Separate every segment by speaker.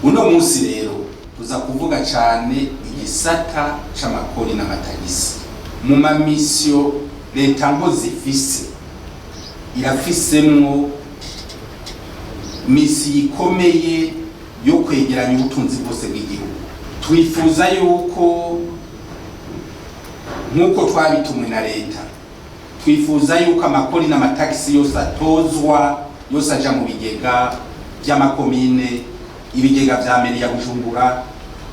Speaker 1: uno munsi rero tuza kuvuga cyane igisata c'amakori n'amatagisi mu mamisyo leta ngo zifise irafisemwo misi ikomeye yo kwegeranya ubutunzi bwose bw'igihugu. Twifuza yuko nkuko twabitumwe na leta, twifuza yuko amakori n'amatagisi yose atozwa yose aja mu bigega by'amakomine, ibigega vya meri ya Bujumbura,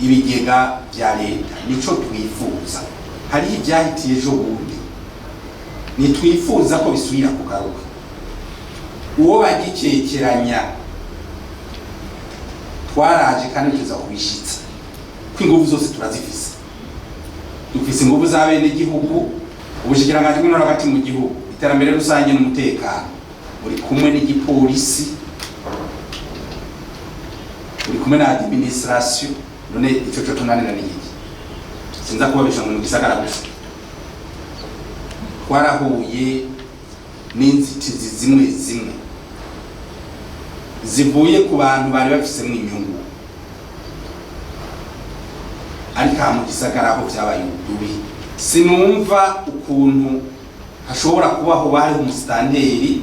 Speaker 1: ibigega vya leta. Nico twifuza. Hari ibyahitiye ejo bundi, nitwifuza ko bisubira kugaruka. Uwo bagikekeranya twaraje kandi tuza kubishitsa ko ingufu zose turazifise. Dufise ingufu za bene igihugu, ubushikiranganje bw'intwaro hagati mu gihugu, iterambere rusange n'umutekano, uri kumwe n'igipolisi, uri kumwe na administration. None ico cyo tunanira n'iki? Sinza kubabisha mu gisagara gusa. Twarahuye n'inzitizi zimwe zimwe zivuye ku bantu bari bafise mu inyungu, ariko mu gisagara aho byabaye udubi. Sinumva ukuntu hashobora kubaho bari umusitanteri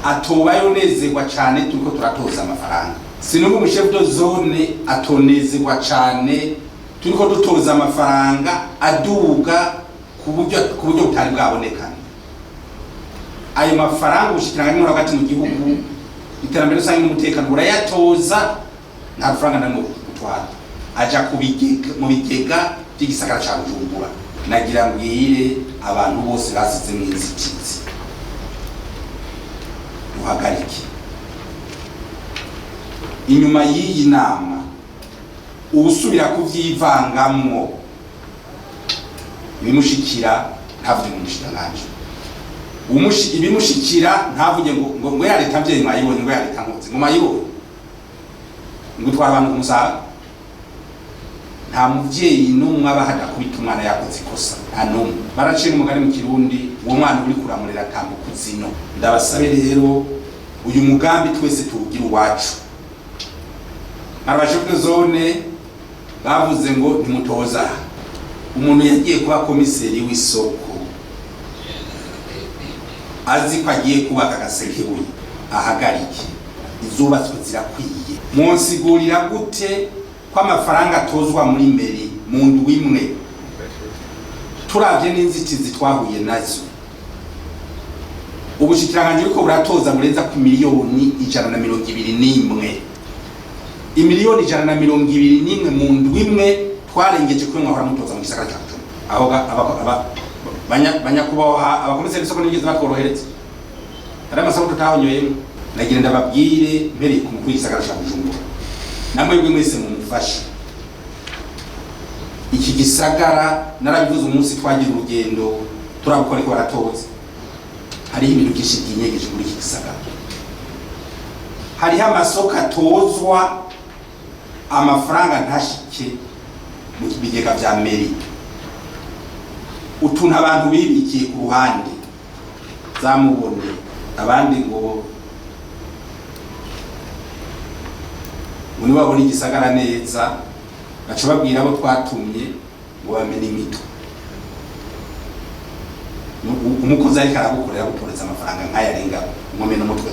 Speaker 1: atobayo nezerwa cyane turiko turatoza amafaranga. Sinumva umushefu de zone atonezerwa cyane turiko dutoza amafaranga aduga ku buryo butari bwabonekana. Ayo mafaranga ubushikiranganje hagati mu gihugu, iterambere rusange n'umutekano burayatoza, nta faranga namwe gutwara, aja kubigega mu bigega by'igisagara ca Bujumbura. Nagira mbwire abantu bose basize mu inzitizi, duhagarike. Inyuma y'iyi nama ubusubira kuvyivangamwo ibimushikira ntavuge mu mushikiranganje, ibimushikira ntavuge ngo ya leta mvye mwayibonye, ngo ya leta nkoze ngo mayibonye, ngo twara abantu kumusaga. Nta muvyeyi n'umwe abahada kubita umwana yakoze ikosa, nta n'umwe. Baracira umugani mu Kirundi, uwo mwana uri kuramurera tambuka zino. Ndabasabe rero uyu mugambi twese tuwugira uwacu. Abashefu de zone bavuze ngo ntimutoza umuntu yagiye kuba komiseri w'isoko, azi ko agiye kubaka agasekebuye, ahagarike. Izubatswe zirakwiye. Monsigurira gute ko amafaranga atozwa muri mbere mu ndwi imwe turavye n'inzitizi twahuye nazo? Ubushikiranganje ariko buratoza burenza ku miliyoni 121, imiliyoni 121 mu ndwi imwe. Twarengeje kuri mwahora mutoza mu gisagara cyacu. Aho banyakubaha abakomiseri b'isoko n'igeze batworohereza, ari amasoko tutahonyoyemo. Nagira ndababwire mbere ku mukuru w'igisagara cya Bujumbura, namwe bwe mwese mumufashe iki gisagara. Narabivuze umunsi twagira urugendo turabukora ko baratoza, hari ibintu byinshi byinyegeje muri iki gisagara. Hariho amasoko atozwa amafaranga ntashike mu bigega vya meri, utuntu abantu bibikiye ku ruhande zamubone. Abandi ngo muri babona igisagara neza, baca babwira abo twatumye ngo bamenye imito. Umukozi ariko aragukorera gutoreza amafaranga nk'ayarenga umome n'umutwe